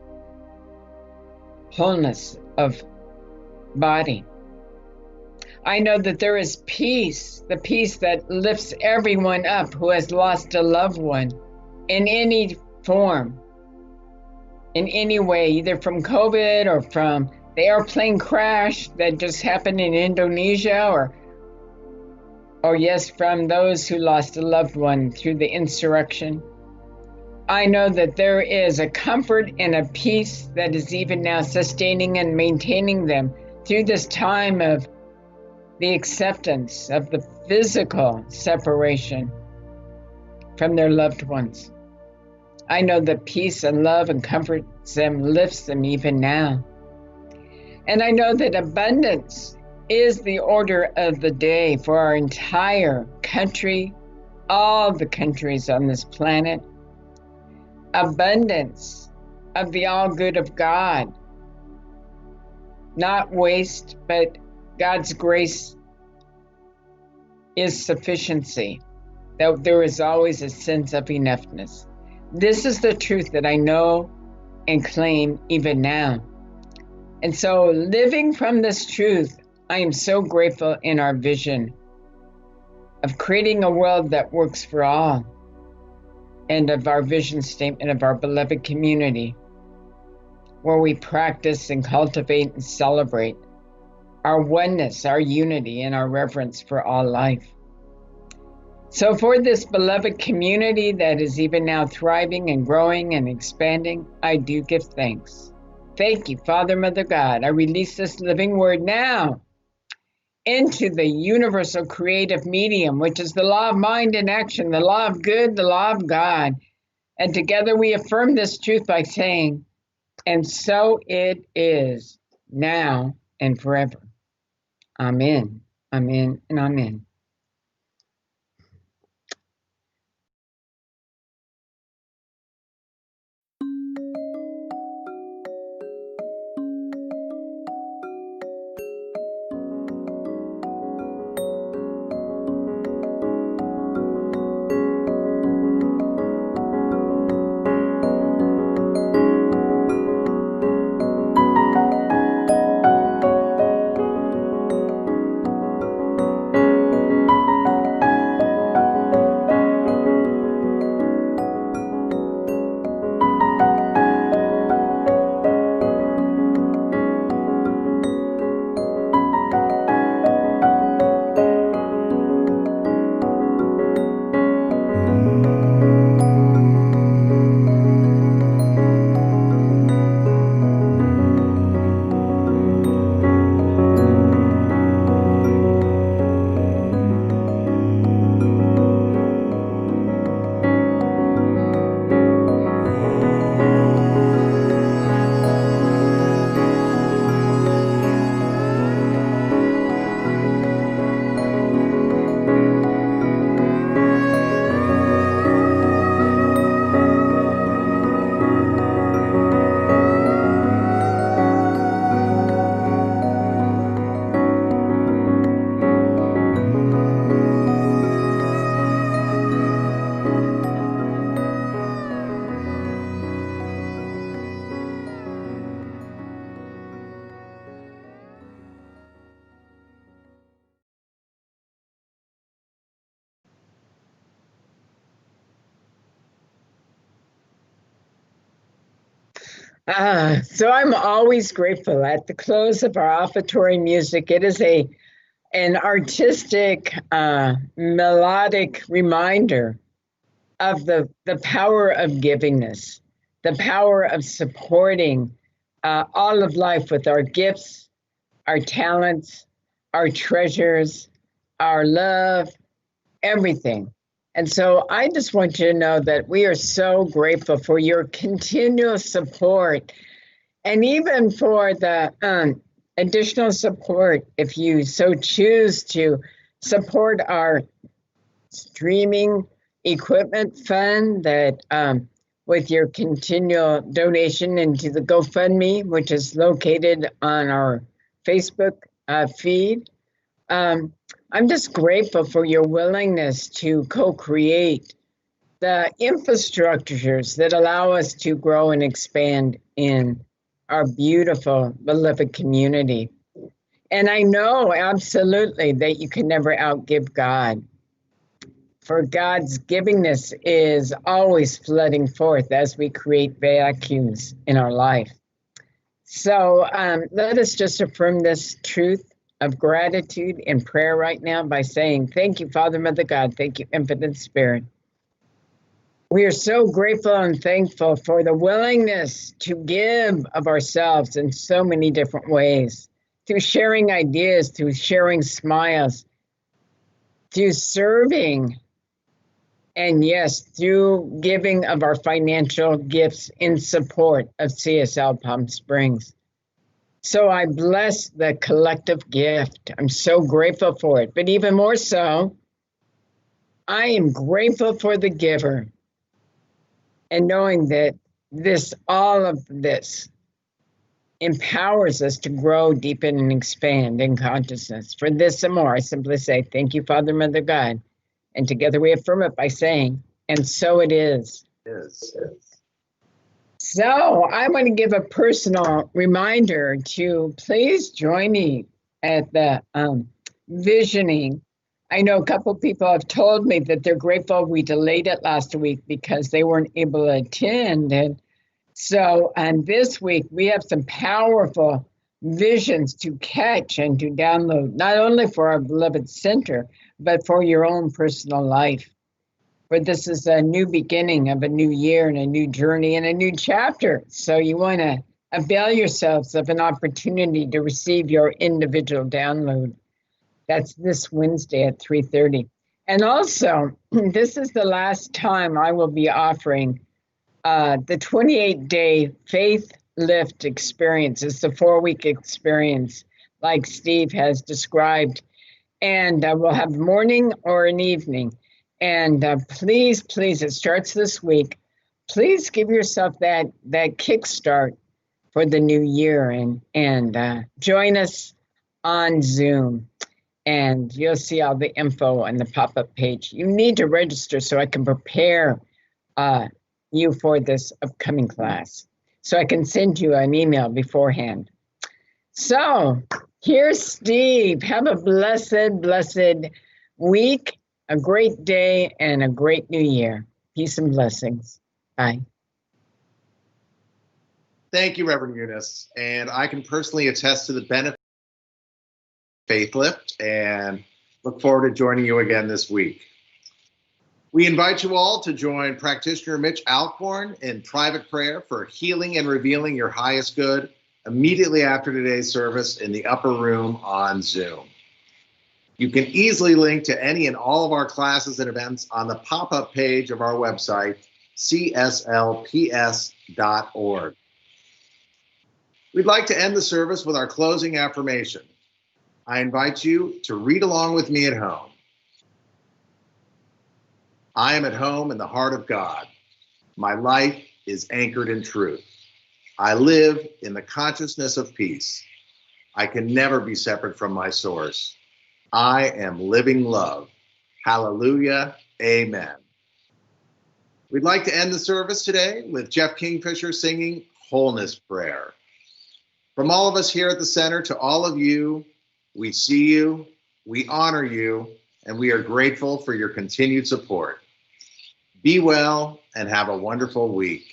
wholeness of body. I know that there is peace, the peace that lifts everyone up who has lost a loved one in any form, in any way, either from COVID or from the airplane crash that just happened in Indonesia, or yes, from those who lost a loved one through the insurrection. I know that there is a comfort and a peace that is even now sustaining and maintaining them through this time of the acceptance of the physical separation from their loved ones. I know that peace and love and comforts them, lifts them even now. And I know that abundance is the order of the day for our entire country, all the countries on this planet. Abundance of the all good of God. Not waste, but God's grace is sufficiency. That there is always a sense of enoughness. This is the truth that I know and claim even now. And so living from this truth, I am so grateful in our vision of creating a world that works for all, and of our vision statement of our beloved community, where we practice and cultivate and celebrate our oneness, our unity, and our reverence for all life. So for this beloved community that is even now thriving and growing and expanding, I do give thanks. Thank you, Father, Mother, God. I release this living word now into the universal creative medium, which is the law of mind and action, the law of good, the law of God. And together we affirm this truth by saying, and so it is, now and forever. Amen, amen, and amen. So I'm always grateful at the close of our offertory music. It is an artistic, melodic reminder of the power of givingness, the power of supporting all of life with our gifts, our talents, our treasures, our love, everything. And so I just want you to know that we are so grateful for your continual support and even for the additional support if you so choose to support our streaming equipment fund that with your continual donation into the GoFundMe, which is located on our Facebook feed. I'm just grateful for your willingness to co-create the infrastructures that allow us to grow and expand in our beautiful, beloved community. And I know absolutely that you can never outgive God. For God's givingness is always flooding forth as we create vacuums in our life. So let us just affirm this truth of gratitude in prayer right now by saying, thank you, Father, Mother, God. Thank you, Infinite Spirit. We are so grateful and thankful for the willingness to give of ourselves in so many different ways, through sharing ideas, through sharing smiles, through serving, and yes, through giving of our financial gifts in support of CSL Palm Springs. So I bless the collective gift. I'm so grateful for it. But even more so, I am grateful for the giver. And knowing that all of this empowers us to grow, deepen, and expand in consciousness. For this and more, I simply say, thank you, Father, Mother, God. And together we affirm it by saying, and so it is. Yes. So I want to give a personal reminder to please join me at the visioning. I know a couple people have told me that they're grateful we delayed it last week because they weren't able to attend. And so this week we have some powerful visions to catch and to download, not only for our beloved center, but for your own personal life. For this is a new beginning of a new year and a new journey and a new chapter. So you want to avail yourselves of an opportunity to receive your individual download. That's this Wednesday at 3:30. And also, this is the last time I will be offering the 28-day Faith Lift experience. It's the 4-week experience like Steve has described. And we'll have morning or an evening. And please, it starts this week. Please give yourself that kickstart for the new year and join us on Zoom. And you'll see all the info on the pop-up page. You need to register so I can prepare you for this upcoming class. So I can send you an email beforehand. So here's Steve. Have a blessed week, a great day, and a great new year. Peace and blessings. Bye. Thank you, Reverend Eunice. And I can personally attest to the benefit of Faith Lift and look forward to joining you again this week. We invite you all to join practitioner Mitch Alcorn in private prayer for healing and revealing your highest good immediately after today's service in the upper room on Zoom. You can easily link to any and all of our classes and events on the pop-up page of our website, cslps.org. We'd like to end the service with our closing affirmation. I invite you to read along with me at home. I am at home in the heart of God. My life is anchored in truth. I live in the consciousness of peace. I can never be separate from my source. I am living love. Hallelujah. Amen. We'd like to end the service today with Jeff Kingfisher singing Wholeness Prayer. From all of us here at the center to all of you, we see you, we honor you, and we are grateful for your continued support. Be well and have a wonderful week.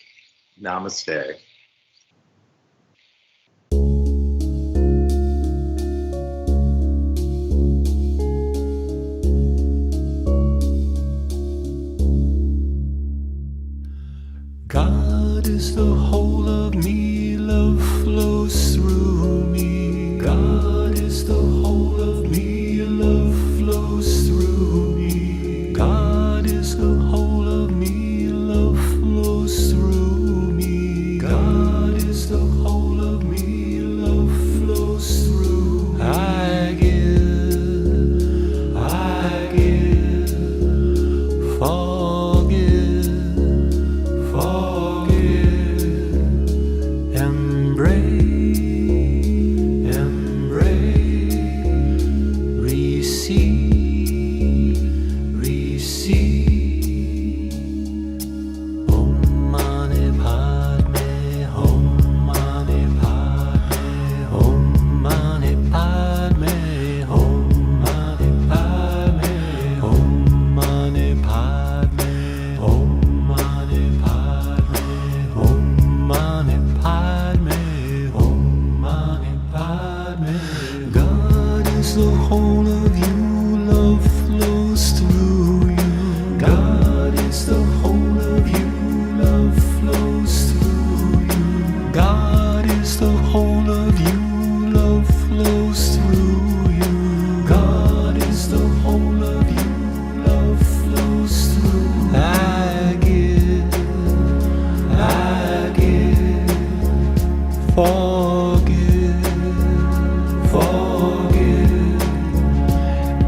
Namaste. is the whole of me, love flows through me. God is the whole of me, love flows through me. God is the whole of me, love flows through me. God is the whole of me, love flows through me. I give, forgive, embrace, receive. Om Mani Padme, Om Mani Padme, Om Mani Padme, Om Mani Padme, Om Mani Padme, Om Mani Padme, Om Mani Padme, Om Mani Padme. God is the whole of you, love flows through you. God is the whole of you, love flows through you. God is the whole of you, love flows through you. God is the whole of you, love flows through you. I give, forgive,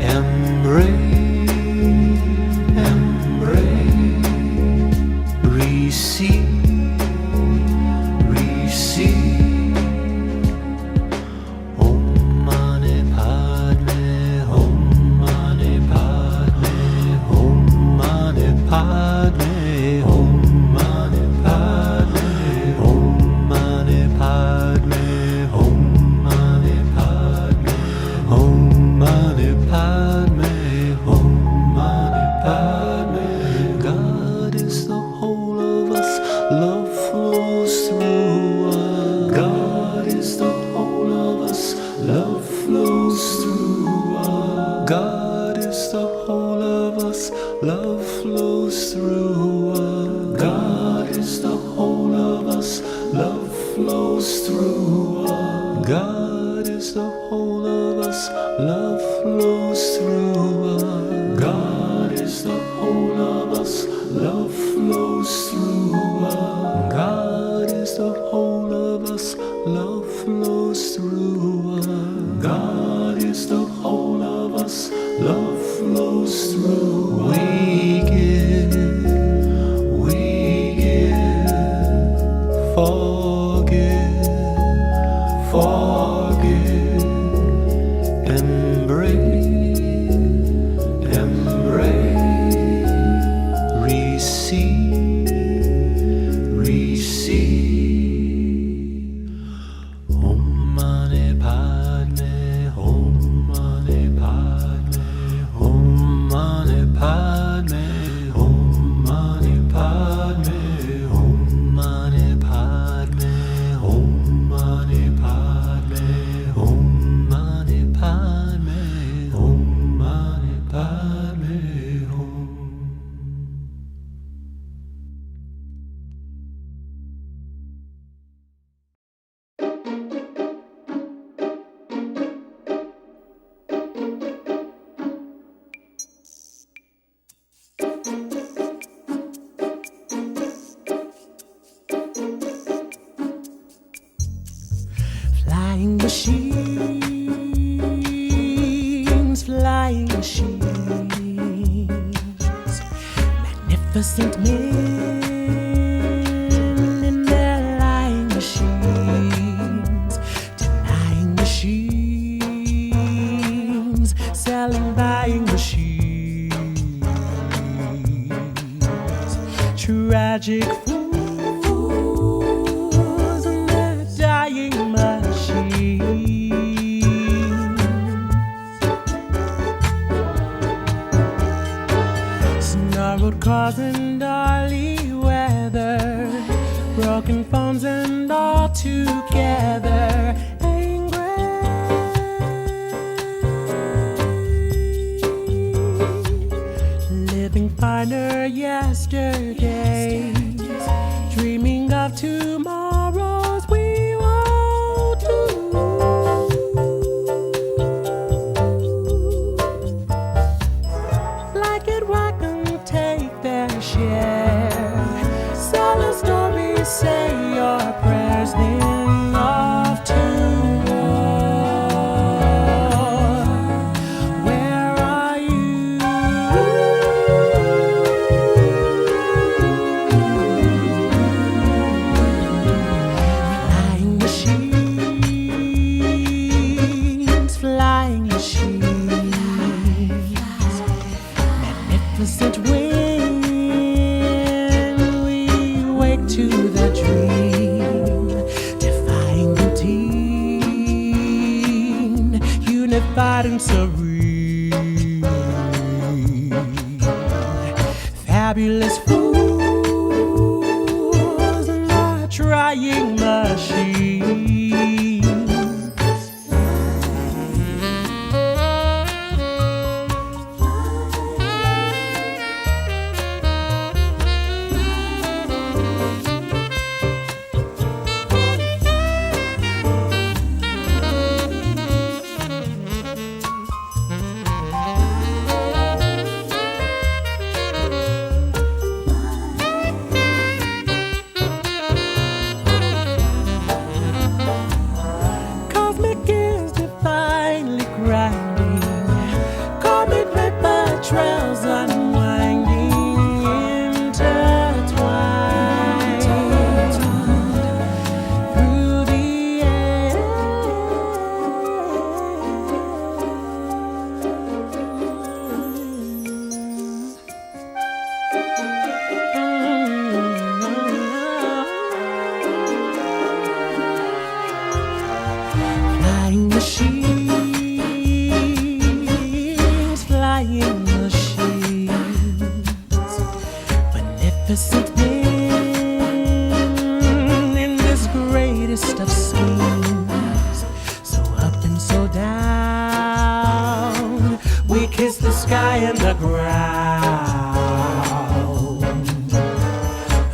embrace, receive. Om Mani Padme, Om Mani Padme, Om Mani Padme, Om Mani Padme, Om Mani Padme, Om Mani Padme, Om Mani Padme, Om Mani Padme. God is the whole of us, love flows through us. God is the whole of us, love flows through us. God is the whole of us, love flows through us. God is the whole of us, love flows through us. God is the whole of us, love flows through us. God is the whole of us, love flows through us. God is the whole of us, love flows through us. God is the whole of us, love flows through us. We give, forgive, embrace, receive. Om Mani Padme, Om Mani Padme, Om Mani Padme, Om Mani Padme, Om Mani Padme, Om Mani Padme, Om Mani Padme, Om Mani Padme, Om. Flying machines, magnificent men in their lying machines, denying machines, selling, buying machines, tragic fools and their dying machines. Snarled cars and gnarly weather, broken phones and all together angry. Living finer yesterdays, dreaming of of tomorrows we won't lose. Like it, why can't take their share? Sell a story, say your prayers, then off to war. Where are you? Flying machines, flying machines, magnificent wind, we wake to the dream, defying routine, unified and serene, fabulous fools and the trying machines. Cosmic is divinely grinding, cosmic vapor trails unwinding, intertwined through the air. Flying machines, flying machines, beneficent men in this greatest of schemes. So up and so down, we kiss the sky and the ground,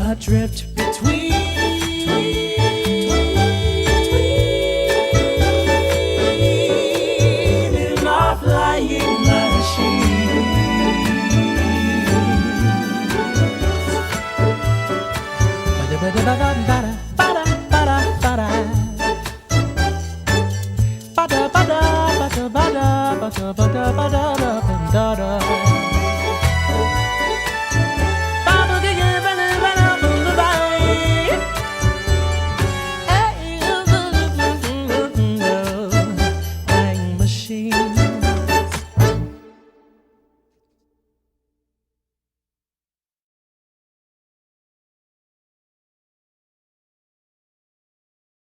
adrift between. Flying machine.